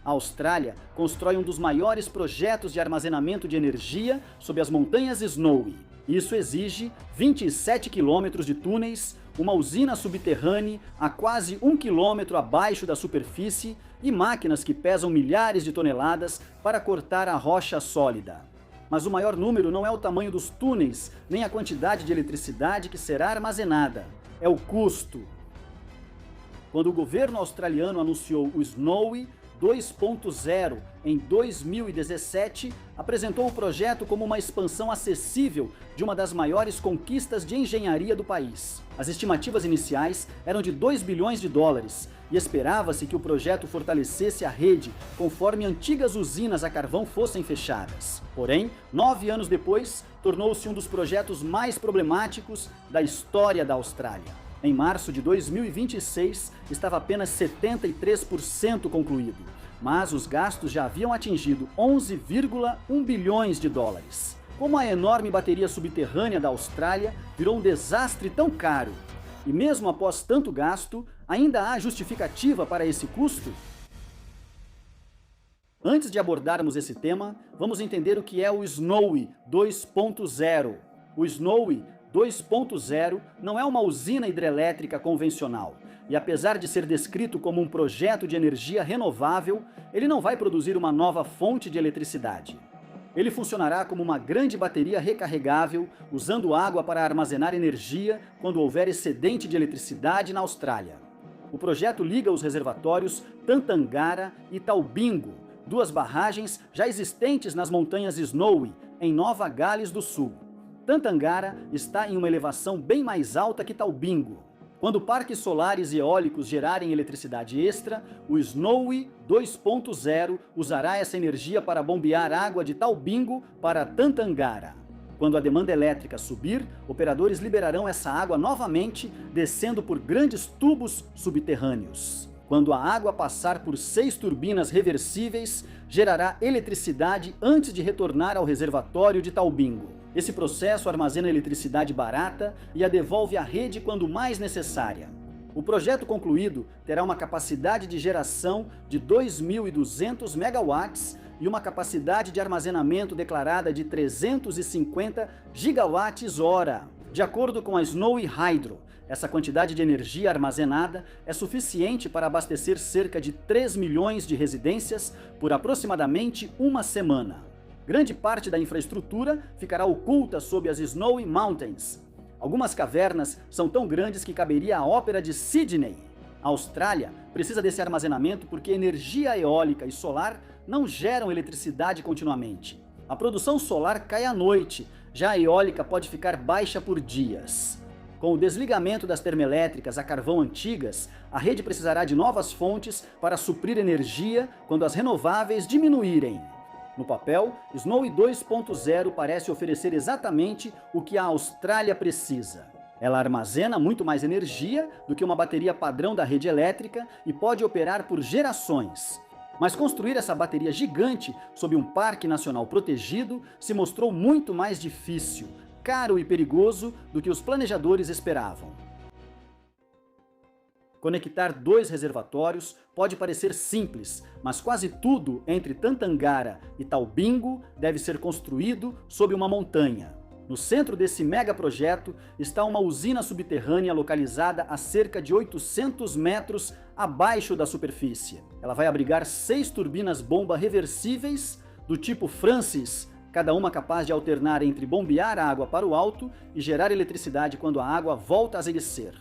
A Austrália constrói um dos maiores projetos de armazenamento de energia sob as montanhas Snowy. Isso exige 27 quilômetros de túneis, uma usina subterrânea a quase 1 quilômetro abaixo da superfície e máquinas que pesam milhares de toneladas para cortar a rocha sólida. Mas o maior número não é o tamanho dos túneis, nem a quantidade de eletricidade que será armazenada. É o custo. Quando o governo australiano anunciou o Snowy 2.0 em 2017, apresentou o projeto como uma expansão acessível de uma das maiores conquistas de engenharia do país. As estimativas iniciais eram de 2 bilhões de dólares e esperava-se que o projeto fortalecesse a rede conforme antigas usinas a carvão fossem fechadas. Porém, 9 anos depois, tornou-se um dos projetos mais problemáticos da história da Austrália. Em março de 2026, estava apenas 73% concluído, mas os gastos já haviam atingido 11,1 bilhões de dólares. Como a enorme bateria subterrânea da Austrália virou um desastre tão caro? E mesmo após tanto gasto, ainda há justificativa para esse custo? Antes de abordarmos esse tema, vamos entender o que é o Snowy 2.0. O Snowy 2.0 não é uma usina hidrelétrica convencional, e apesar de ser descrito como um projeto de energia renovável, ele não vai produzir uma nova fonte de eletricidade. Ele funcionará como uma grande bateria recarregável, usando água para armazenar energia quando houver excedente de eletricidade na Austrália. O projeto liga os reservatórios Tantangara e Taubingo, duas barragens já existentes nas montanhas Snowy, em Nova Gales do Sul. Tantangara está em uma elevação bem mais alta que Taubingo. Quando parques solares e eólicos gerarem eletricidade extra, o Snowy 2.0 usará essa energia para bombear água de Taubingo para Tantangara. Quando a demanda elétrica subir, operadores liberarão essa água novamente, descendo por grandes tubos subterrâneos. Quando a água passar por 6 turbinas reversíveis, gerará eletricidade antes de retornar ao reservatório de Taubingo. Esse processo armazena eletricidade barata e a devolve à rede quando mais necessária. O projeto concluído terá uma capacidade de geração de 2.200 megawatts e uma capacidade de armazenamento declarada de 350 gigawatts-hora. De acordo com a Snowy Hydro, essa quantidade de energia armazenada é suficiente para abastecer cerca de 3 milhões de residências por aproximadamente uma semana. Grande parte da infraestrutura ficará oculta sob as Snowy Mountains. Algumas cavernas são tão grandes que caberia a Ópera de Sydney. A Austrália precisa desse armazenamento porque energia eólica e solar não geram eletricidade continuamente. A produção solar cai à noite, já a eólica pode ficar baixa por dias. Com o desligamento das termoelétricas a carvão antigas, a rede precisará de novas fontes para suprir energia quando as renováveis diminuírem. No papel, Snowy 2.0 parece oferecer exatamente o que a Austrália precisa. Ela armazena muito mais energia do que uma bateria padrão da rede elétrica e pode operar por gerações. Mas construir essa bateria gigante sob um parque nacional protegido se mostrou muito mais difícil, caro e perigoso do que os planejadores esperavam. Conectar 2 reservatórios pode parecer simples, mas quase tudo entre Tantangara e Taubingo deve ser construído sob uma montanha. No centro desse megaprojeto está uma usina subterrânea localizada a cerca de 800 metros abaixo da superfície. Ela vai abrigar 6 turbinas-bomba reversíveis do tipo Francis, cada uma capaz de alternar entre bombear água para o alto e gerar eletricidade quando a água volta a descer.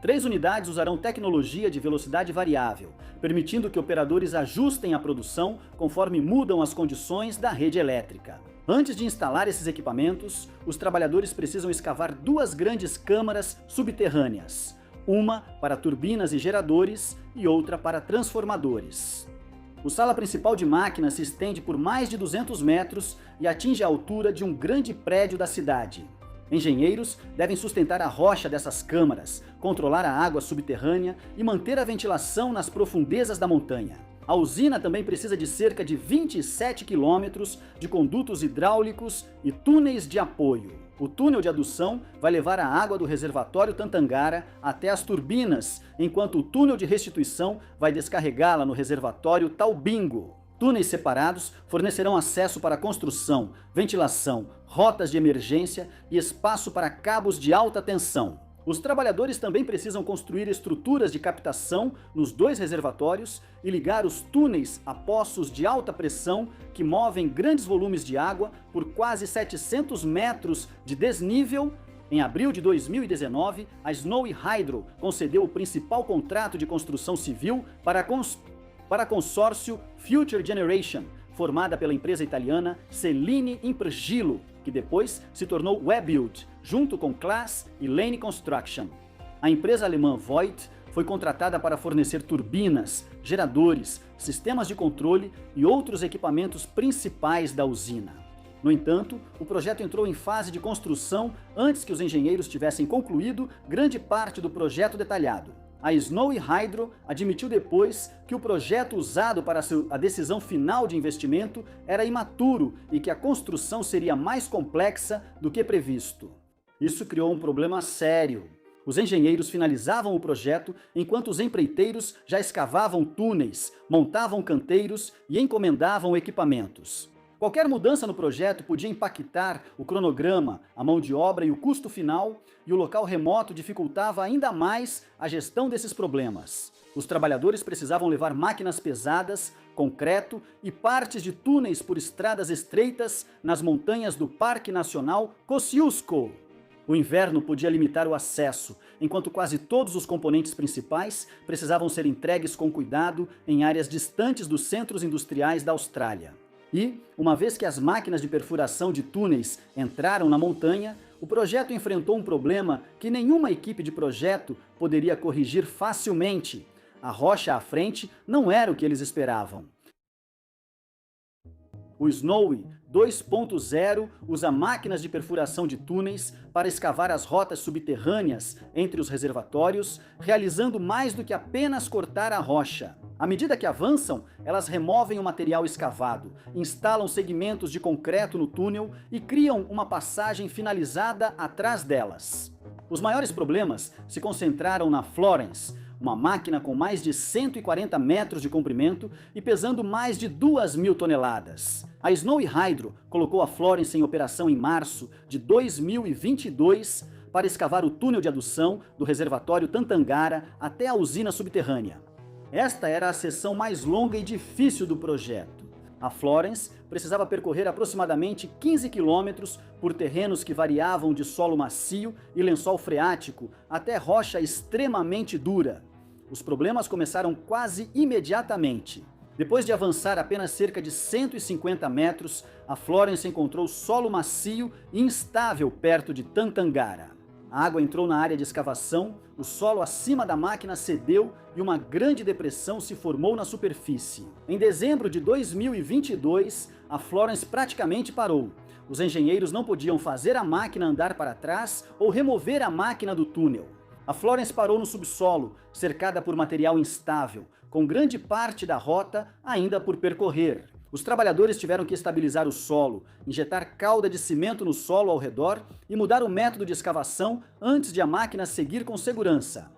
3 unidades usarão tecnologia de velocidade variável, permitindo que operadores ajustem a produção conforme mudam as condições da rede elétrica. Antes de instalar esses equipamentos, os trabalhadores precisam escavar 2 grandes câmaras subterrâneas, uma para turbinas e geradores e outra para transformadores. O sala principal de máquinas se estende por mais de 200 metros e atinge a altura de um grande prédio da cidade. Engenheiros devem sustentar a rocha dessas câmaras, controlar a água subterrânea e manter a ventilação nas profundezas da montanha. A usina também precisa de cerca de 27 quilômetros de condutos hidráulicos e túneis de apoio. O túnel de adução vai levar a água do reservatório Tantangara até as turbinas, enquanto o túnel de restituição vai descarregá-la no reservatório Taubingo. Túneis separados fornecerão acesso para construção, ventilação, rotas de emergência e espaço para cabos de alta tensão. Os trabalhadores também precisam construir estruturas de captação nos 2 reservatórios e ligar os túneis a poços de alta pressão que movem grandes volumes de água por quase 700 metros de desnível. Em abril de 2019, a Snowy Hydro concedeu o principal contrato de construção civil para a consórcio Future Generation, formada pela empresa italiana Celine Imprgilo, que depois se tornou Webuild, junto com Class e Lane Construction. A empresa alemã Voith foi contratada para fornecer turbinas, geradores, sistemas de controle e outros equipamentos principais da usina. No entanto, o projeto entrou em fase de construção antes que os engenheiros tivessem concluído grande parte do projeto detalhado. A Snowy Hydro admitiu depois que o projeto usado para a decisão final de investimento era imaturo e que a construção seria mais complexa do que previsto. Isso criou um problema sério. Os engenheiros finalizavam o projeto enquanto os empreiteiros já escavavam túneis, montavam canteiros e encomendavam equipamentos. Qualquer mudança no projeto podia impactar o cronograma, a mão de obra e o custo final, e o local remoto dificultava ainda mais a gestão desses problemas. Os trabalhadores precisavam levar máquinas pesadas, concreto e partes de túneis por estradas estreitas nas montanhas do Parque Nacional Kosciuszko. O inverno podia limitar o acesso, enquanto quase todos os componentes principais precisavam ser entregues com cuidado em áreas distantes dos centros industriais da Austrália. E, uma vez que as máquinas de perfuração de túneis entraram na montanha, o projeto enfrentou um problema que nenhuma equipe de projeto poderia corrigir facilmente. A rocha à frente não era o que eles esperavam. O Snowy 2.0 usa máquinas de perfuração de túneis para escavar as rotas subterrâneas entre os reservatórios, realizando mais do que apenas cortar a rocha. À medida que avançam, elas removem o material escavado, instalam segmentos de concreto no túnel e criam uma passagem finalizada atrás delas. Os maiores problemas se concentraram na Florence, uma máquina com mais de 140 metros de comprimento e pesando mais de 2.000 toneladas. A Snowy Hydro colocou a Florence em operação em março de 2022 para escavar o túnel de adução do reservatório Tantangara até a usina subterrânea. Esta era a seção mais longa e difícil do projeto. A Florence precisava percorrer aproximadamente 15 quilômetros por terrenos que variavam de solo macio e lençol freático até rocha extremamente dura. Os problemas começaram quase imediatamente. Depois de avançar apenas cerca de 150 metros, a Florence encontrou solo macio e instável perto de Tantangara. A água entrou na área de escavação, o solo acima da máquina cedeu e uma grande depressão se formou na superfície. Em dezembro de 2022, a Florence praticamente parou. Os engenheiros não podiam fazer a máquina andar para trás ou remover a máquina do túnel. A Florence parou no subsolo, cercada por material instável, com grande parte da rota ainda por percorrer. Os trabalhadores tiveram que estabilizar o solo, injetar calda de cimento no solo ao redor e mudar o método de escavação antes de a máquina seguir com segurança.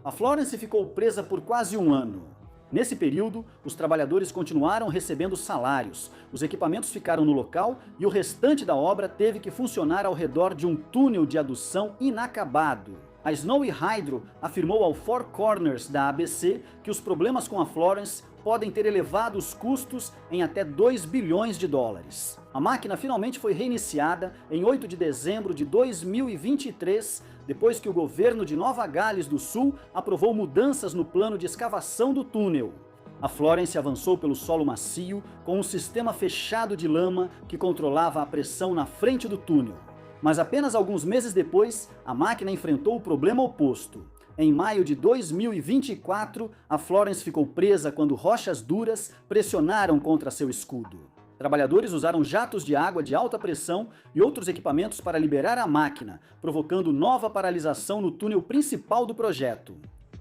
A Florence ficou presa por quase um ano. Nesse período, os trabalhadores continuaram recebendo salários, os equipamentos ficaram no local e o restante da obra teve que funcionar ao redor de um túnel de adução inacabado. A Snowy Hydro afirmou ao Four Corners da ABC que os problemas com a Florence podem ter elevado os custos em até 2 bilhões de dólares. A máquina finalmente foi reiniciada em 8 de dezembro de 2023, depois que o governo de Nova Gales do Sul aprovou mudanças no plano de escavação do túnel. A Florence avançou pelo solo macio com um sistema fechado de lama que controlava a pressão na frente do túnel. Mas apenas alguns meses depois, a máquina enfrentou o problema oposto. Em maio de 2024, a Florence ficou presa quando rochas duras pressionaram contra seu escudo. Trabalhadores usaram jatos de água de alta pressão e outros equipamentos para liberar a máquina, provocando nova paralisação no túnel principal do projeto.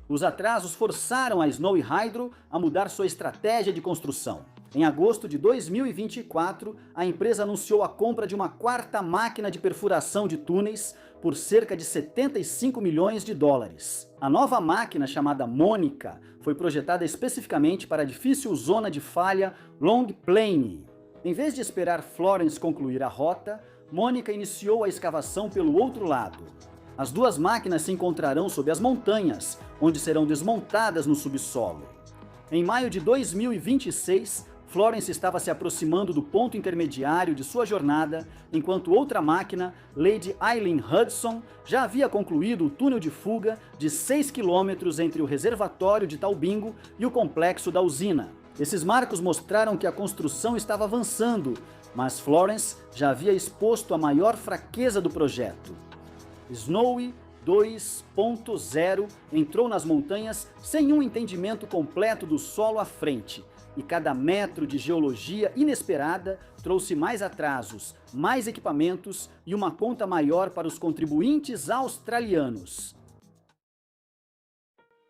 Os atrasos forçaram a Snowy Hydro a mudar sua estratégia de construção. Em agosto de 2024, a empresa anunciou a compra de uma quarta máquina de perfuração de túneis por cerca de 75 milhões de dólares. A nova máquina, chamada Mônica, foi projetada especificamente para a difícil zona de falha Long Plain. Em vez de esperar Florence concluir a rota, Mônica iniciou a escavação pelo outro lado. As duas máquinas se encontrarão sob as montanhas, onde serão desmontadas no subsolo. Em maio de 2026, Florence estava se aproximando do ponto intermediário de sua jornada, enquanto outra máquina, Lady Eileen Hudson, já havia concluído o túnel de fuga de 6 quilômetros entre o reservatório de Talbingo e o complexo da usina. Esses marcos mostraram que a construção estava avançando, mas Florence já havia exposto a maior fraqueza do projeto. Snowy 2.0 entrou nas montanhas sem um entendimento completo do solo à frente, e cada metro de geologia inesperada trouxe mais atrasos, mais equipamentos e uma conta maior para os contribuintes australianos.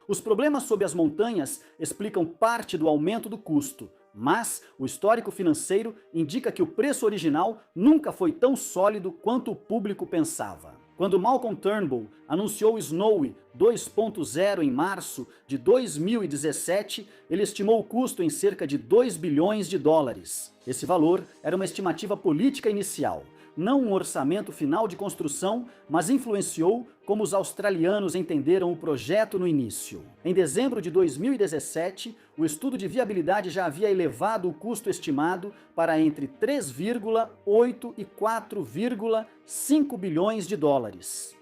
Os problemas sob as montanhas explicam parte do aumento do custo, mas o histórico financeiro indica que o preço original nunca foi tão sólido quanto o público pensava. Quando Malcolm Turnbull anunciou o Snowy 2.0 em março de 2017, ele estimou o custo em cerca de 2 bilhões de dólares. Esse valor era uma estimativa política inicial, não um orçamento final de construção, mas influenciou como os australianos entenderam o projeto no início. Em dezembro de 2017, o estudo de viabilidade já havia elevado o custo estimado para entre 3,8 e 4,5 bilhões de dólares.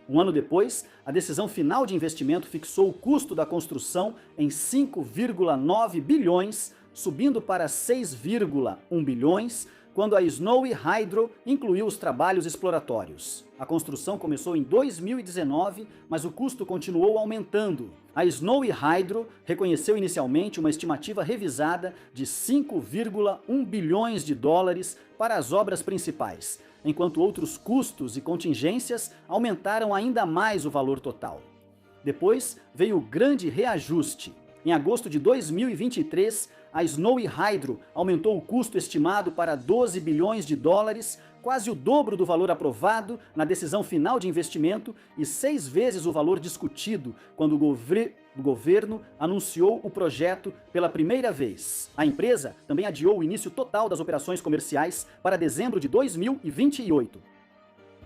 Um ano depois, a decisão final de investimento fixou o custo da construção em 5,9 bilhões, subindo para 6,1 bilhões, quando a Snowy Hydro incluiu os trabalhos exploratórios. A construção começou em 2019, mas o custo continuou aumentando. A Snowy Hydro reconheceu inicialmente uma estimativa revisada de 5,1 bilhões de dólares para as obras principais, enquanto outros custos e contingências aumentaram ainda mais o valor total. Depois veio o grande reajuste. Em agosto de 2023, a Snowy Hydro aumentou o custo estimado para 12 bilhões de dólares, quase o dobro do valor aprovado na decisão final de investimento e 6 vezes o valor discutido quando o governo anunciou o projeto pela primeira vez. A empresa também adiou o início total das operações comerciais para dezembro de 2028.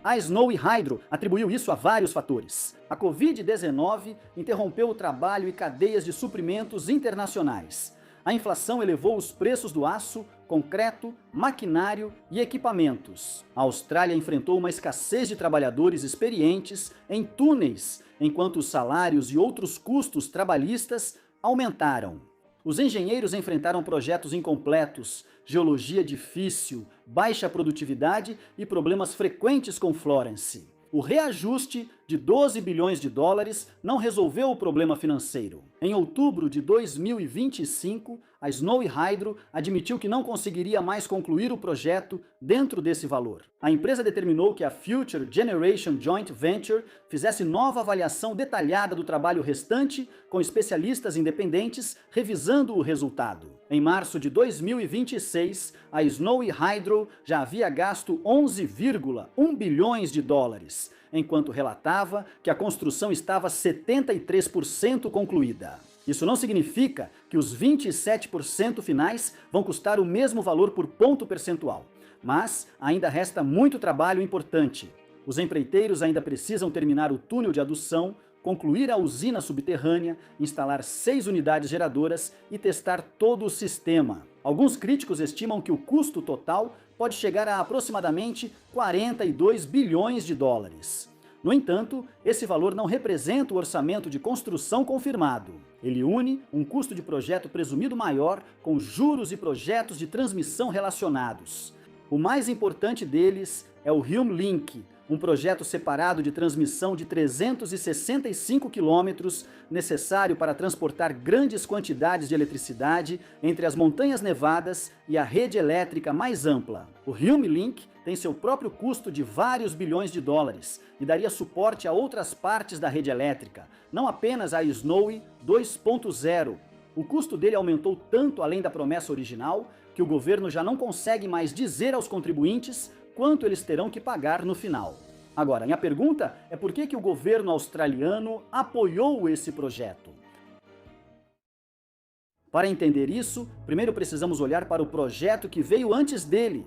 A Snowy Hydro atribuiu isso a vários fatores. A Covid-19 interrompeu o trabalho e cadeias de suprimentos internacionais. A inflação elevou os preços do aço, concreto, maquinário e equipamentos. A Austrália enfrentou uma escassez de trabalhadores experientes em túneis, enquanto os salários e outros custos trabalhistas aumentaram. Os engenheiros enfrentaram projetos incompletos, geologia difícil, baixa produtividade e problemas frequentes com Florence. O reajuste de 12 bilhões de dólares não resolveu o problema financeiro. Em outubro de 2025, a Snowy Hydro admitiu que não conseguiria mais concluir o projeto dentro desse valor. A empresa determinou que a Future Generation Joint Venture fizesse nova avaliação detalhada do trabalho restante, com especialistas independentes revisando o resultado. Em março de 2026, a Snowy Hydro já havia gasto 11,1 bilhões de dólares, enquanto relatava que a construção estava 73% concluída. Isso não significa que os 27% finais vão custar o mesmo valor por ponto percentual, mas ainda resta muito trabalho importante. Os empreiteiros ainda precisam terminar o túnel de adução, concluir a usina subterrânea, instalar 6 unidades geradoras e testar todo o sistema. Alguns críticos estimam que o custo total pode chegar a aproximadamente 42 bilhões de dólares. No entanto, esse valor não representa o orçamento de construção confirmado. Ele une um custo de projeto presumido maior com juros e projetos de transmissão relacionados. O mais importante deles é o Hume Link, um projeto separado de transmissão de 365 quilômetros, necessário para transportar grandes quantidades de eletricidade entre as Montanhas Nevadas e a rede elétrica mais ampla. O Hume Link tem seu próprio custo de vários bilhões de dólares e daria suporte a outras partes da rede elétrica, não apenas a Snowy 2.0. O custo dele aumentou tanto além da promessa original que o governo já não consegue mais dizer aos contribuintes quanto eles terão que pagar no final. Agora, minha pergunta é por que o governo australiano apoiou esse projeto? Para entender isso, primeiro precisamos olhar para o projeto que veio antes dele.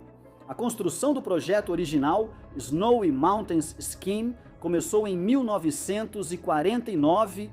A construção do projeto original, Snowy Mountains Scheme, começou em 1949.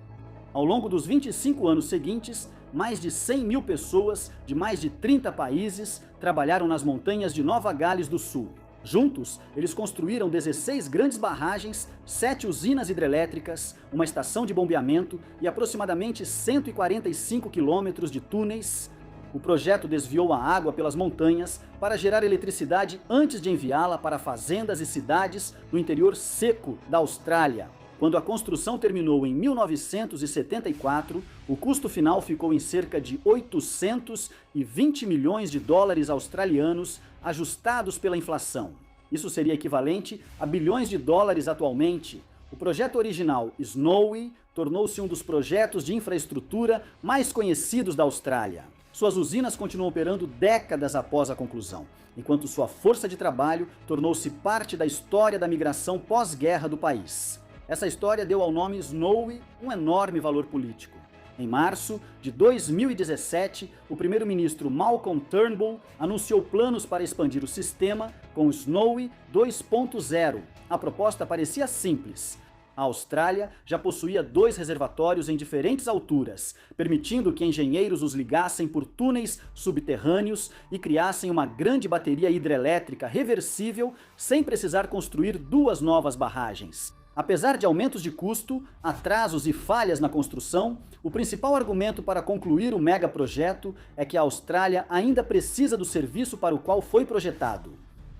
Ao longo dos 25 anos seguintes, mais de 100 mil pessoas de mais de 30 países trabalharam nas montanhas de Nova Gales do Sul. Juntos, eles construíram 16 grandes barragens, 7 usinas hidrelétricas, uma estação de bombeamento e aproximadamente 145 quilômetros de túneis. O projeto desviou a água pelas montanhas para gerar eletricidade antes de enviá-la para fazendas e cidades no interior seco da Austrália. Quando a construção terminou em 1974, o custo final ficou em cerca de 820 milhões de dólares australianos, ajustados pela inflação. Isso seria equivalente a bilhões de dólares atualmente. O projeto original Snowy tornou-se um dos projetos de infraestrutura mais conhecidos da Austrália. Suas usinas continuam operando décadas após a conclusão, enquanto sua força de trabalho tornou-se parte da história da migração pós-guerra do país. Essa história deu ao nome Snowy um enorme valor político. Em março de 2017, o primeiro-ministro Malcolm Turnbull anunciou planos para expandir o sistema com o Snowy 2.0. A proposta parecia simples. A Austrália já possuía 2 reservatórios em diferentes alturas, permitindo que engenheiros os ligassem por túneis subterrâneos e criassem uma grande bateria hidrelétrica reversível sem precisar construir 2 novas barragens. Apesar de aumentos de custo, atrasos e falhas na construção, o principal argumento para concluir o megaprojeto é que a Austrália ainda precisa do serviço para o qual foi projetado.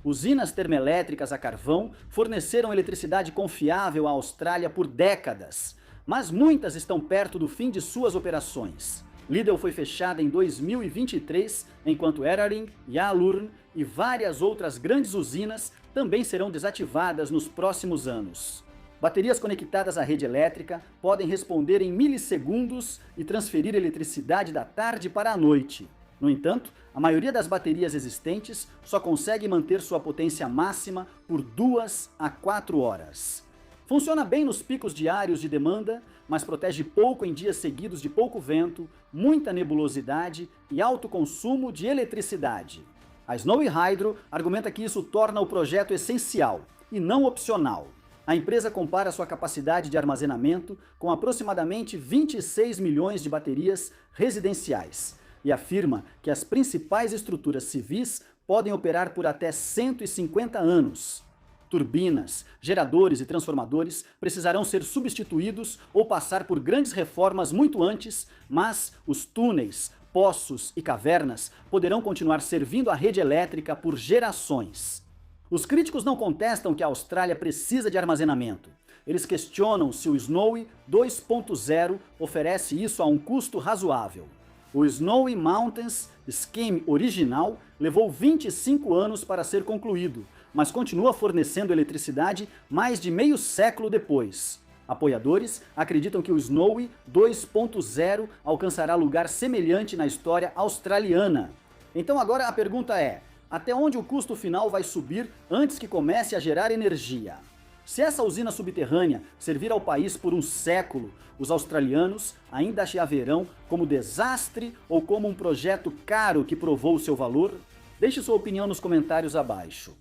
Usinas termoelétricas a carvão forneceram eletricidade confiável à Austrália por décadas, mas muitas estão perto do fim de suas operações. Liddell foi fechada em 2023, enquanto Eraring, Yallourn e várias outras grandes usinas também serão desativadas nos próximos anos. Baterias conectadas à rede elétrica podem responder em milissegundos e transferir eletricidade da tarde para a noite. No entanto, a maioria das baterias existentes só consegue manter sua potência máxima por 2 a 4 horas. Funciona bem nos picos diários de demanda, mas protege pouco em dias seguidos de pouco vento, muita nebulosidade e alto consumo de eletricidade. A Snowy Hydro argumenta que isso torna o projeto essencial e não opcional. A empresa compara sua capacidade de armazenamento com aproximadamente 26 milhões de baterias residenciais e afirma que as principais estruturas civis podem operar por até 150 anos. Turbinas, geradores e transformadores precisarão ser substituídos ou passar por grandes reformas muito antes, mas os túneis, poços e cavernas poderão continuar servindo a rede elétrica por gerações. Os críticos não contestam que a Austrália precisa de armazenamento. Eles questionam se o Snowy 2.0 oferece isso a um custo razoável. O Snowy Mountains Scheme original levou 25 anos para ser concluído, mas continua fornecendo eletricidade mais de meio século depois. Apoiadores acreditam que o Snowy 2.0 alcançará lugar semelhante na história australiana. Então agora a pergunta é: até onde o custo final vai subir antes que comece a gerar energia? Se essa usina subterrânea servir ao país por um século, os australianos ainda a verão como desastre ou como um projeto caro que provou seu valor? Deixe sua opinião nos comentários abaixo.